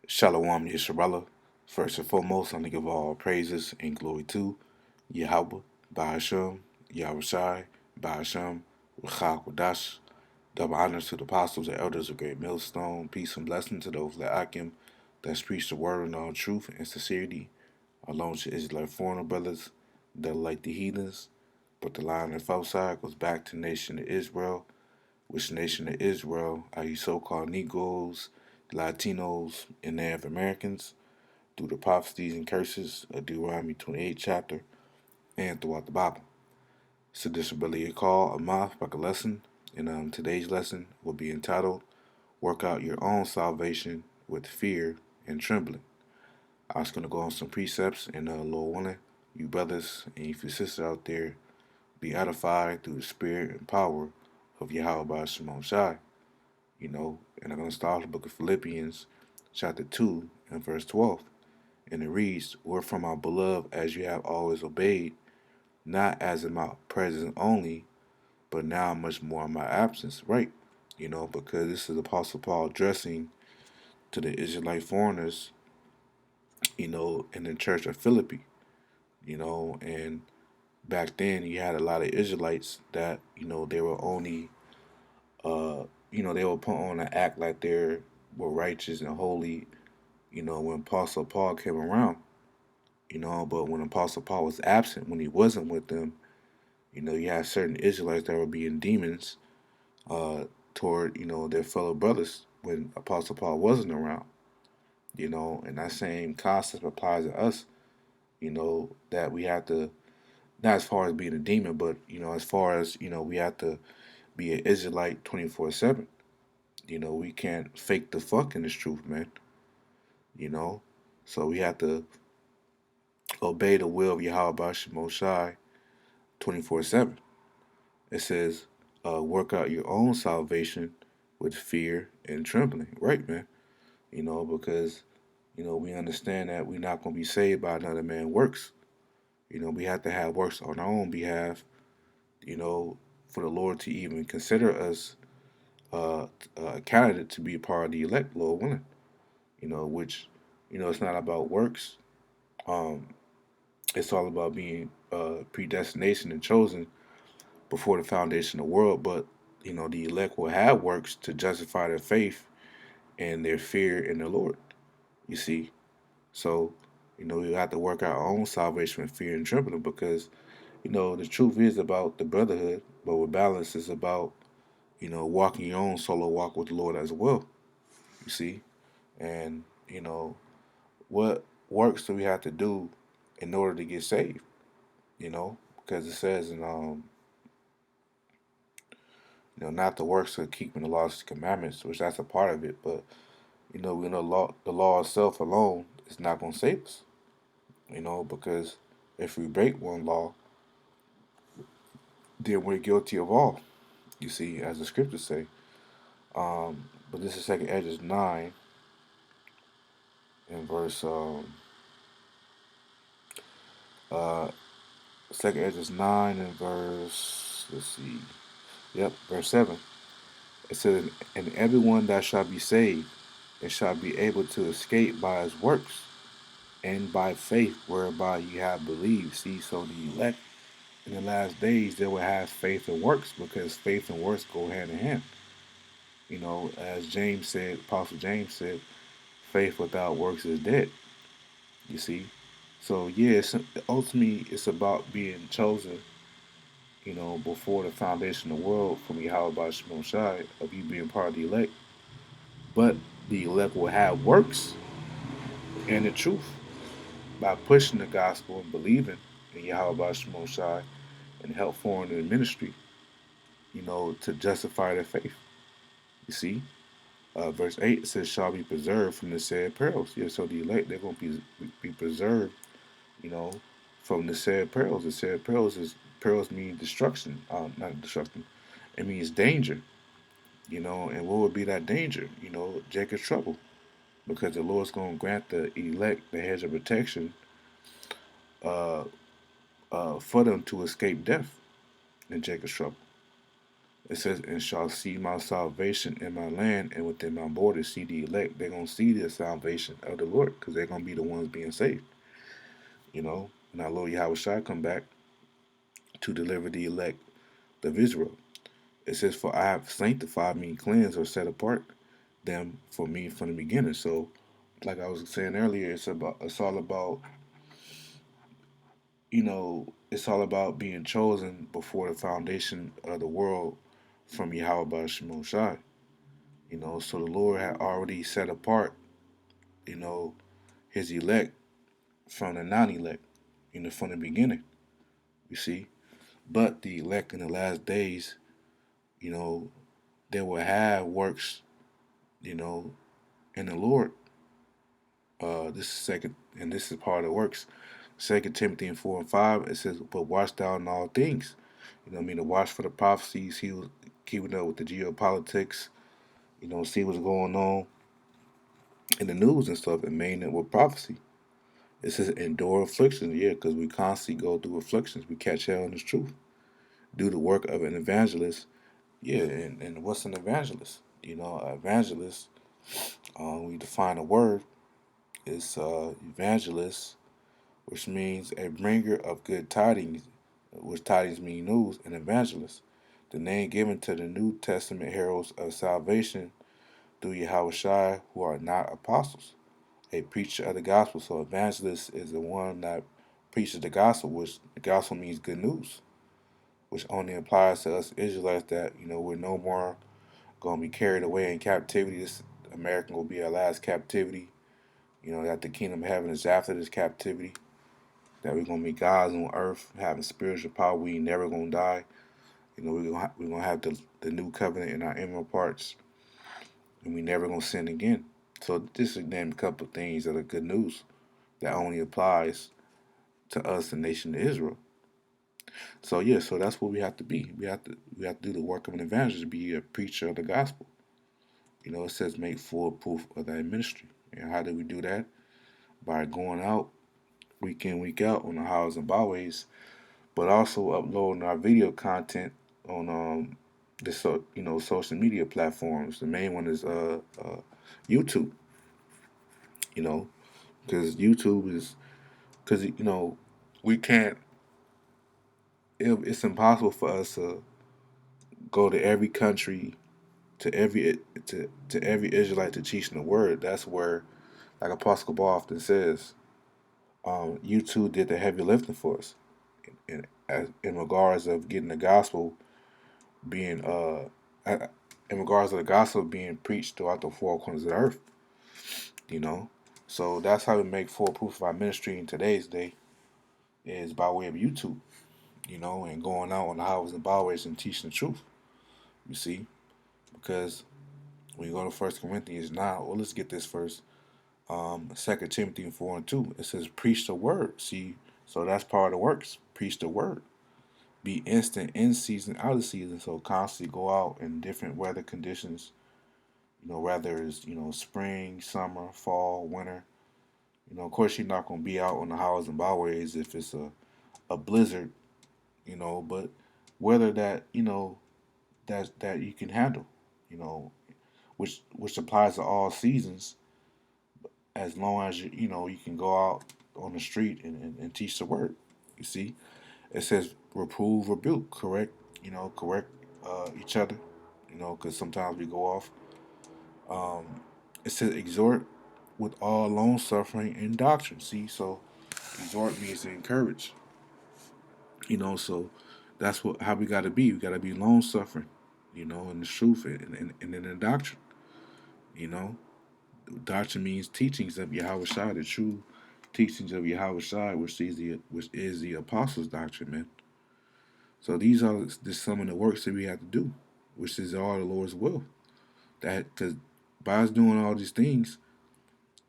Shalom Yisrael. First and foremost, I want to give all praises and glory to Yahweh, Bahashem, Yahushai, Bahashem, Ruchak Wadash. Double honors to the apostles and elders of Great Millstone. Peace and blessing to those that Akim that preach the word in all truth and sincerity. Along to Israelite foreigner brothers that are like the heathens, but the line of outside goes back to the nation of Israel, which nation of Israel are you so-called Negroes, Latinos, and Native Americans through the prophecies and curses of Deuteronomy 28 chapter and throughout the Bible. So this will be a call, a month, like a lesson, and today's lesson will be entitled "Work Out Your Own Salvation with Fear and Trembling." I was going to go on some precepts, and Lord willing, you brothers and you sisters out there be edified through the spirit and power of Yahweh Shimon Shai. And I'm going to start the book of Philippians, chapter 2, and verse 12. And it reads, "Wherefrom our beloved, as you have always obeyed, not as in my presence only, but now much more in my absence." Right. Because this is Apostle Paul addressing to the Israelite foreigners, in the church of Philippi, and back then you had a lot of Israelites that, they were only, they were put on to act like they were righteous and holy, when Apostle Paul came around, but when Apostle Paul was absent, when he wasn't with them, you had certain Israelites that were being demons uh, toward, their fellow brothers when Apostle Paul wasn't around, and that same concept applies to us, that we have to, not as far as being a demon, but, as far as, we have to be an Israelite 24/7. We can't fake the funk in this truth, man, you know, so we have to obey the will of Yahweh Shai 24/7. It says, work out your own salvation with fear and trembling. Right, man. Because, we understand that we're not going to be saved by another man's works. We have to have works on our own behalf, for the Lord to even consider us a candidate to be a part of the elect, Lord willing. Which, it's not about works. Um, it's all about being predestination and chosen before the foundation of the world, but the elect will have works to justify their faith and their fear in the Lord. You see, so we have to work our own salvation with fear and trembling because the truth is about the brotherhood, but with balance is about walking your own solo walk with the Lord as well. You see, and what works do we have to do in order to get saved? Because it says in not the works of keeping the laws and commandments, which that's a part of it, but we know the law itself alone is not going to save us. Because if we break one law, then we're guilty of all. You see, as the scriptures say. But this is Second Edges 9 in verse uh Second Edges 9 and verse, let's see, yep, verse 7. It says, "And everyone that shall be saved and shall be able to escape by his works and by faith whereby you have believed." See, so the elect in the last days they will have faith and works because faith and works go hand in hand. As James said, Apostle James said, faith without works is dead. You see, so yeah, ultimately it's about being chosen. Before the foundation of the world from Yahweh Shimon Shai of you being part of the elect, but the elect will have works and the truth by pushing the gospel and believing in Yahweh Shimon Shai and help form the ministry, to justify their faith. You see, verse 8 says, "Shall be preserved from the said perils." Yeah, so the elect, they're going to be preserved, you know, from the said perils. The said perils mean destruction, not destruction. It means danger, and what would be that danger? Jacob's trouble. Because the Lord's going to grant the elect the hedge of protection uh, for them to escape death in Jacob's trouble. It says, and shall see my salvation in my land and within my borders, see the elect. They're going to see the salvation of the Lord because they're going to be the ones being saved. And our Lord Yahweh shall come back to deliver the elect of Israel. It says, for I have sanctified me, cleansed or set apart them for me from the beginning. So, like I was saying earlier, it's all about, it's all about being chosen before the foundation of the world from Yahweh Shemon Shai. So the Lord had already set apart, you know, his elect from the non-elect, from the beginning. You see, but the elect in the last days, you know, they will have works, you know, in the Lord. This is second, and this is part of the works. Second Timothy 4:5, it says, "But watch thou in all things." To watch for the prophecies. He was keeping up with the geopolitics. See what's going on in the news and stuff, and main it with prophecy. It says endure afflictions, yeah, because we constantly go through afflictions. We catch hell in this truth. Do the work of an evangelist, yeah. And what's an evangelist? An evangelist. We define a word is evangelist, which means a bringer of good tidings, which tidings mean news, an evangelist. The name given to the New Testament heralds of salvation through Yahweh Shai who are not apostles. A preacher of the gospel. So evangelist is the one that preaches the gospel, which the gospel means good news, which only applies to us Israelites that, we're no more gonna be carried away in captivity. This American will be our last captivity. That the kingdom of heaven is after this captivity. That we're gonna be gods on earth, having spiritual power. We never gonna die. We're gonna have the new covenant in our inner parts, and we never gonna sin again. So this is name a couple of things that are good news that only applies to us, the nation of Israel. So yeah, so that's what we have to be. We have to do the work of an evangelist, be a preacher of the gospel. It says make full proof of that ministry. And how do we do that? By going out week in, week out on the highways and byways, but also uploading our video content on social media platforms. The main one is YouTube. You know, because YouTube is because we can't. It's impossible for us to go to every country to every Israelite to teach in the word. That's where, like Apostle Paul often says, you two did the heavy lifting for us in regards of getting the gospel being in regards to the gospel being preached throughout the four corners of the earth. You know, so that's how we make full proof of our ministry in today's day is by way of YouTube. And going out on the highways and byways and teaching the truth. You see, because when you go to First Corinthians 9, well, let's get this first. 2 Timothy 4:2, it says, preach the word. See, so that's part of the works. Preach the word. Be instant in season, out of season. So constantly go out in different weather conditions. Whether it's, spring, summer, fall, winter. Of course, you're not going to be out on the highways and byways if it's a blizzard, but weather that, that you can handle, you know, which applies to all seasons as long as you can go out on the street and teach the word. You see, it says reprove, rebuke, correct. Correct each other. Because sometimes we go off. Um, it says exhort with all long suffering and doctrine. See, so exhort means to encourage. So that's how we got to be. We got to be long suffering. In the truth and in the doctrine. You know, Doctrine means teachings of Yahweh Shai, the true teachings of Yahweh Shai, which is the apostles' doctrine, man. So these are just some of the works that we have to do, which is all the Lord's will. That because by us doing all these things,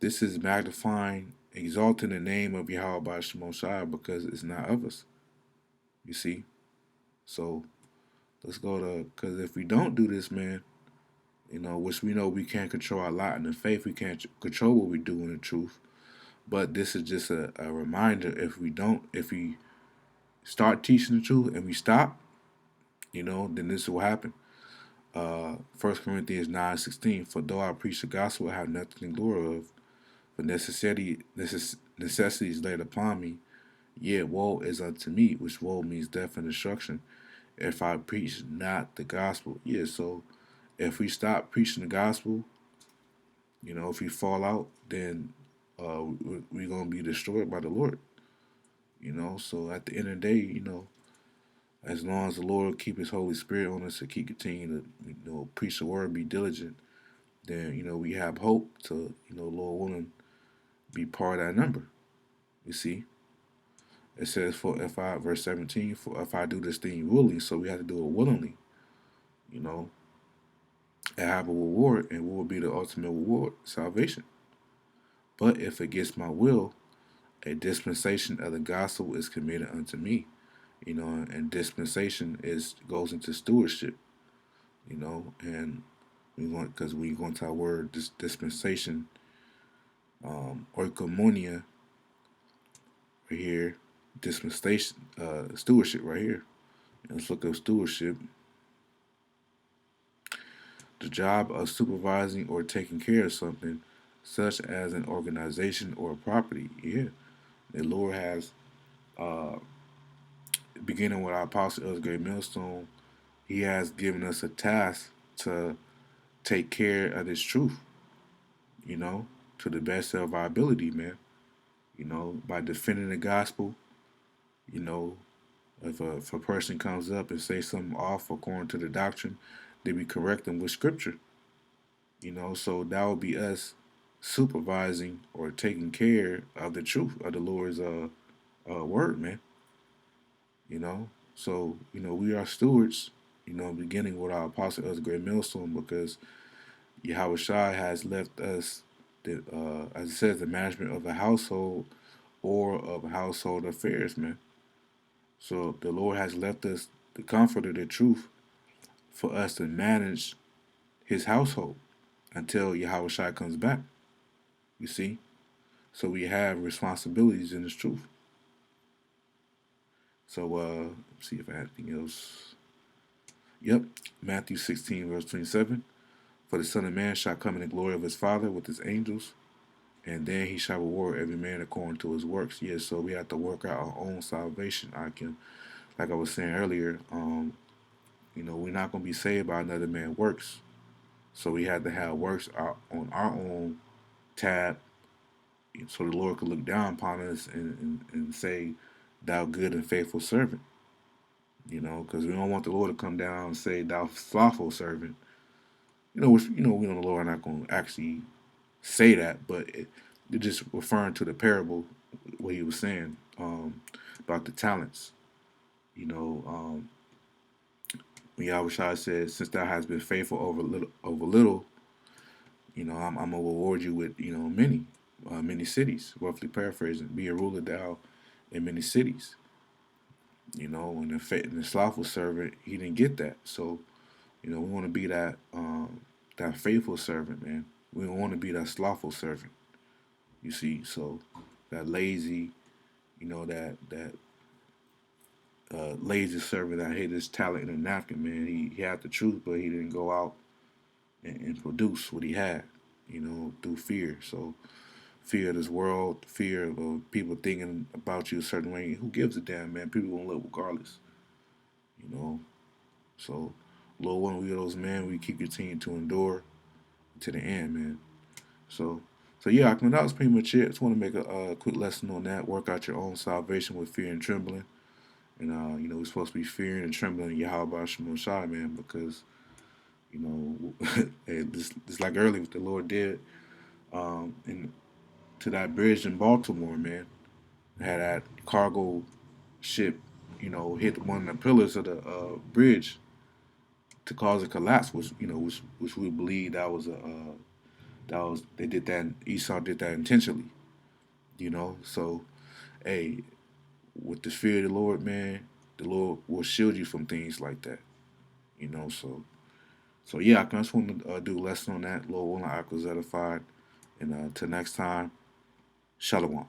this is magnifying, exalting the name of Yahweh by Shemon Shai because it's not of us. You see, so let's go to because if we don't do this, man, which we know we can't control a lot in the faith, we can't control what we do in the truth. But this is just a reminder if we start teaching the truth and we stop, then this will happen. 1 Corinthians 9:16. For though I preach the gospel, I have nothing to glory of, for necessity is laid upon me. Yet woe is unto me, which woe means death and destruction, if I preach not the gospel. Yeah, so if we stop preaching the gospel, if we fall out, then we're going to be destroyed by the Lord. So at the end of the day, as long as the Lord keep His Holy Spirit on us to keep continuing to preach the word, be diligent, then we have hope to Lord willing, be part of that number. You see, it says for if I verse 17 for if I do this thing willingly, so we have to do it willingly. You know, and have a reward, and what will be the ultimate reward? Salvation. But if against my will, a dispensation of the gospel is committed unto me. And dispensation is goes into stewardship. And we want because we go into our word this dispensation, oikomonia right here, dispensation, stewardship right here. Let's look up stewardship. The job of supervising or taking care of something, such as an organization or a property. Yeah, the Lord has, uh, beginning with our Apostle Elder Great Millstone, He has given us a task to take care of this truth, you know, to the best of our ability, man. By defending the gospel, you know, if a person comes up and say something off according to the doctrine, then we correct them with scripture. So that would be us supervising or taking care of the truth of the Lord's word, man. So we are stewards. Beginning with our apostle as a great millstone, because Yahweh Shai has left us, as it says, the management of a household or of household affairs, man. So the Lord has left us the comfort of the truth for us to manage His household until Yahweh Shai comes back. You see, so we have responsibilities in this truth. So let's see if I have anything else. Yep, Matthew 16 verse 27. For the Son of Man shall come in the glory of His Father with His angels, and then He shall reward every man according to his works. Yes, so we have to work out our own salvation. Like I was saying earlier, we're not going to be saved by another man's works. So we have to have works on our own tab, so the Lord could look down upon us and say, "Thou good and faithful servant." Because we don't want the Lord to come down and say, "Thou slothful servant." Which we know the Lord not going to actually say that, but it's just referring to the parable what He was saying, about the talents. You know, um, Yahweh says, "Since thou hast been faithful over little, I'm gonna reward you with many cities." Roughly paraphrasing, be a ruler thou in many cities. And the slothful servant, he didn't get that. So we want to be that faithful servant, man. We don't want to be that slothful servant. You see, so that lazy, that lazy servant that hid his talent in a napkin, man. He had the truth, but he didn't go out and produce what he had, through fear. So fear of this world, fear of people thinking about you a certain way. Who gives a damn, man? People gonna live regardless, you know. So, Lord, one we those men, we keep continuing to endure to the end, man. So, so yeah, I mean, that was pretty much it. I just want to make a quick lesson on that. Work out your own salvation with fear and trembling. And we're supposed to be fearing and trembling in Yahweh Shemon Shai, man, because it's like earlier what the Lord did, and to that bridge in Baltimore, man. Had that cargo ship, hit one of the pillars of the bridge to cause a collapse, which we believe that was they did that. Esau did that intentionally, So, hey, with the fear of the Lord, man, the Lord will shield you from things like that, So yeah, I just want to do a lesson on that. Lord willing, I was edified, and till next time, Shalom.